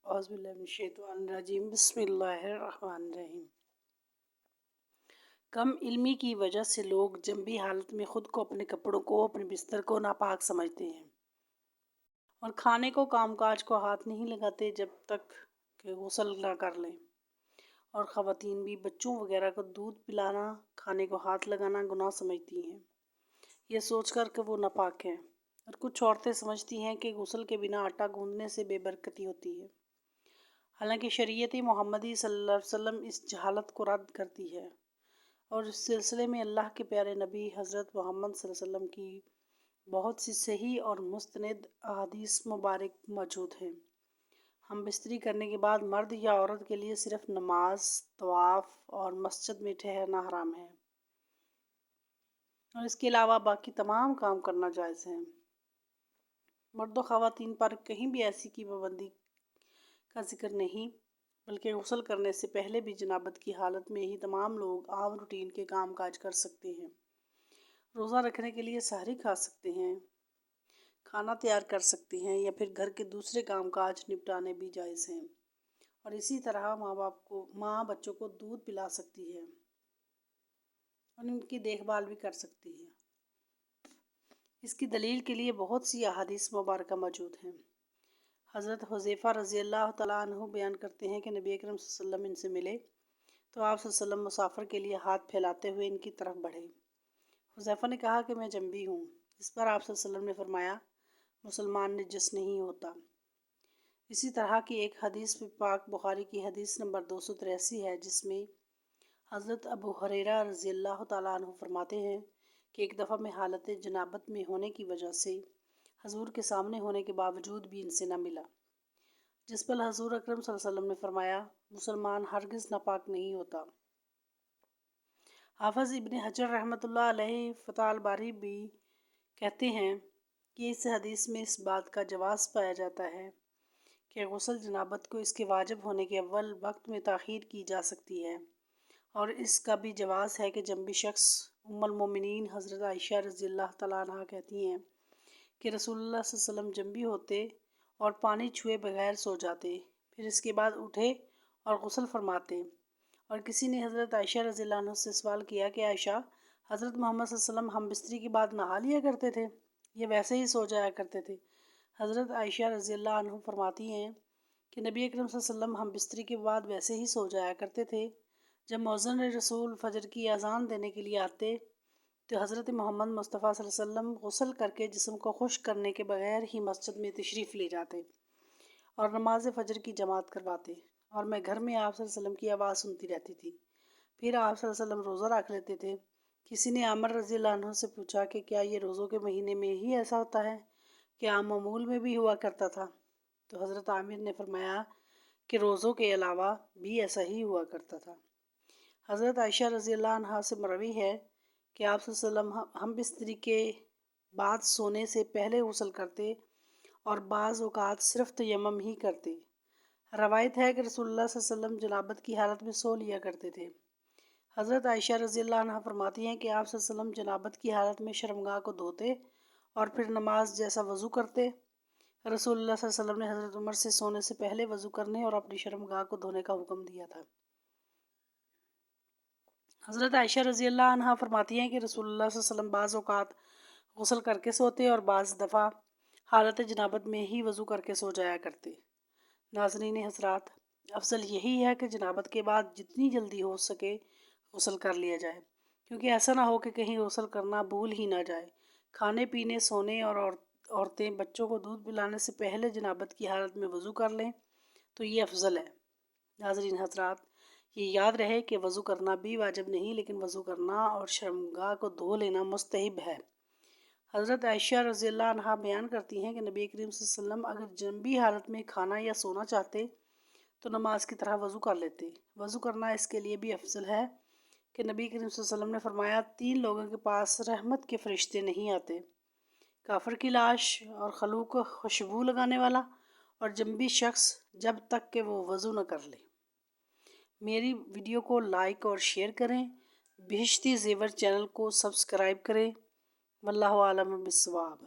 اعوذ باللہ من الشیطان الرجیم بسم اللہ الرحمن الرحیم۔ کم علمی کی وجہ سے لوگ جنبی حالت میں خود کو، اپنے کپڑوں کو، اپنے بستر کو ناپاک سمجھتے ہیں اور کھانے کو، کام کاج کو ہاتھ نہیں لگاتے جب تک کہ غسل نہ کر لیں، اور خواتین بھی بچوں وغیرہ کو دودھ پلانا، کھانے کو ہاتھ لگانا گناہ سمجھتی ہیں، یہ سوچ کر کہ وہ ناپاک ہیں۔ اور کچھ عورتیں سمجھتی ہیں کہ غسل کے بنا آٹا گوندنے سے بے برکتی ہوتی ہے، حالانکہ شریعت محمدی صلی اللہ علیہ وسلم اس جہالت کو رد کرتی ہے، اور اس سلسلے میں اللہ کے پیارے نبی حضرت محمد صلی اللہ علیہ وسلم کی بہت سی صحیح اور مستند احادیث مبارک موجود ہیں۔ ہم بستری کرنے کے بعد مرد یا عورت کے لیے صرف نماز، طواف اور مسجد میں ٹھہرنا حرام ہے، اور اس کے علاوہ باقی تمام کام کرنا جائز ہے۔ مرد و خواتین پر کہیں بھی ایسی کی پابندی کا ذکر نہیں، بلکہ غسل کرنے سے پہلے بھی جنابت کی حالت میں ہی تمام لوگ عام روٹین کے کام کاج کر سکتے ہیں۔ روزہ رکھنے کے لیے سحری کھا سکتے ہیں، کھانا تیار کر سکتے ہیں، یا پھر گھر کے دوسرے کام کاج نپٹانے بھی جائز ہیں، اور اسی طرح ماں بچوں کو دودھ پلا سکتی ہے اور ان کی دیکھ بھال بھی کر سکتی ہے۔ اس کی دلیل کے لیے بہت سی احادیث مبارکہ موجود ہیں۔ حضرت حذیفہ رضی اللہ تعالیٰ عنہ بیان کرتے ہیں کہ نبی اکرم صلی اللہ علیہ وسلم ان سے ملے تو آپ صلی اللہ علیہ وسلم مسافر کے لیے ہاتھ پھیلاتے ہوئے ان کی طرف بڑھے۔ حذیفہ نے کہا کہ میں جنبی ہوں، اس پر آپ صلی اللہ علیہ وسلم نے فرمایا مسلمان نجس نہیں ہوتا۔ اسی طرح کی ایک حدیث پاک بخاری کی حدیث نمبر 283 ہے، جس میں حضرت ابو ہریرہ رضی اللہ تعالیٰ عنہ فرماتے ہیں کہ ایک دفعہ میں حالت جنابت میں ہونے کی وجہ سے حضور کے سامنے ہونے کے باوجود بھی ان سے نہ ملا، جس پر حضور اکرم صلی اللہ علیہ وسلم نے فرمایا مسلمان ہرگز ناپاک نہیں ہوتا۔ حافظ ابن حجر رحمۃ اللہ علیہ فتح الباری بھی کہتے ہیں کہ اس حدیث میں اس بات کا جواز پایا جاتا ہے کہ غسل جنابت کو اس کے واجب ہونے کے اول وقت میں تاخیر کی جا سکتی ہے، اور اس کا بھی جواز ہے کہ جنبی شخص ام المومنین حضرت عائشہ رضی اللہ تعالیٰ عنہ کہتی ہیں کہ رسول اللہ صلی اللہ علیہ وسلم جنبی ہوتے اور پانی چھوئے بغیر سو جاتے، پھر اس کے بعد اٹھے اور غسل فرماتے، اور کسی نے حضرت عائشہ رضی اللہ عنہ سے سوال کیا کہ عائشہ، حضرت محمد صلی اللہ علیہ وسلم ہم بستری کے بعد نہا لیا کرتے تھے، یہ ویسے ہی سو جایا کرتے تھے؟ حضرت عائشہ رضی اللہ عنہ فرماتی ہیں کہ نبی اکرم صلی اللہ علیہ وسلم ہم بستری کے بعد ویسے ہی سو جایا کرتے تھے، جب مؤذن رسول فجر کی اذان دینے کے لیے آتے تو حضرت محمد مصطفیٰ صلی اللہ علیہ وسلم غسل کر کے جسم کو خشک کرنے کے بغیر ہی مسجد میں تشریف لے جاتے اور نماز فجر کی جماعت کرواتے، اور میں گھر میں آپ صلی اللہ علیہ وسلم کی آواز سنتی رہتی تھی۔ پھر آپ صلی اللہ علیہ وسلم روزہ رکھ لیتے تھے۔ کسی نے عامر رضی اللہ عنہ سے پوچھا کہ کیا یہ روزوں کے مہینے میں ہی ایسا ہوتا ہے کہ عام معمول میں بھی ہوا کرتا تھا؟ تو حضرت عامر نے فرمایا کہ روزوں کے علاوہ بھی ایسا ہی ہوا کرتا تھا۔ حضرت عائشہ رضی اللہ عنہ سے مروی ہے کہ آپ صلی اللہ علیہ وسلم ہم بستری کے بعد سونے سے پہلے غسل کرتے اور بعض اوقات صرف تیمم ہی کرتے۔ روایت ہے کہ رسول اللہ صلی اللہ علیہ وسلم جنابت کی حالت میں سو لیا کرتے تھے۔ حضرت عائشہ رضی اللہ عنہ فرماتی ہیں کہ آپ صلی اللہ علیہ وسلم جنابت کی حالت میں شرمگاہ کو دھوتے اور پھر نماز جیسا وضو کرتے۔ رسول اللہ صلی اللہ علیہ وسلم نے حضرت عمر سے سونے سے پہلے وضو کرنے اور اپنی شرمگاہ کو دھونے کا حکم دیا تھا۔ حضرت عائشہ رضی اللہ عنہ فرماتی ہیں کہ رسول اللہ صلی اللہ علیہ وسلم بعض اوقات غسل کر کے سوتے اور بعض دفعہ حالت جنابت میں ہی وضو کر کے سو جایا کرتے۔ ناظرین حضرات، افضل یہی ہے کہ جنابت کے بعد جتنی جلدی ہو سکے غسل کر لیا جائے، کیونکہ ایسا نہ ہو کہ کہیں غسل کرنا بھول ہی نہ جائے۔ کھانے پینے، سونے اور عورتیں بچوں کو دودھ پلانے سے پہلے جنابت کی حالت میں وضو کر لیں تو یہ افضل ہے۔ ناظرین حضرات، یہ یاد رہے کہ وضو کرنا بھی واجب نہیں، لیکن وضو کرنا اور شرمگاہ کو دھو لینا مستحب ہے۔ حضرت عائشہ رضی اللہ عنہ بیان کرتی ہیں کہ نبی کریم صلی اللہ علیہ وسلم اگر جنبی حالت میں کھانا یا سونا چاہتے تو نماز کی طرح وضو کر لیتے۔ وضو کرنا اس کے لیے بھی افضل ہے کہ نبی کریم صلی اللہ علیہ وسلم نے فرمایا 3 لوگوں کے پاس رحمت کے فرشتے نہیں آتے: کافر کی لاش، اور خلوع کو خوشبو لگانے والا، اور جنبی شخص، جب تک کہ وہ وضو نہ کر لے۔ میری ویڈیو کو لائک اور شیئر کریں، بہشتی زیور چینل کو سبسکرائب کریں۔ واللہ اعلم بالصواب۔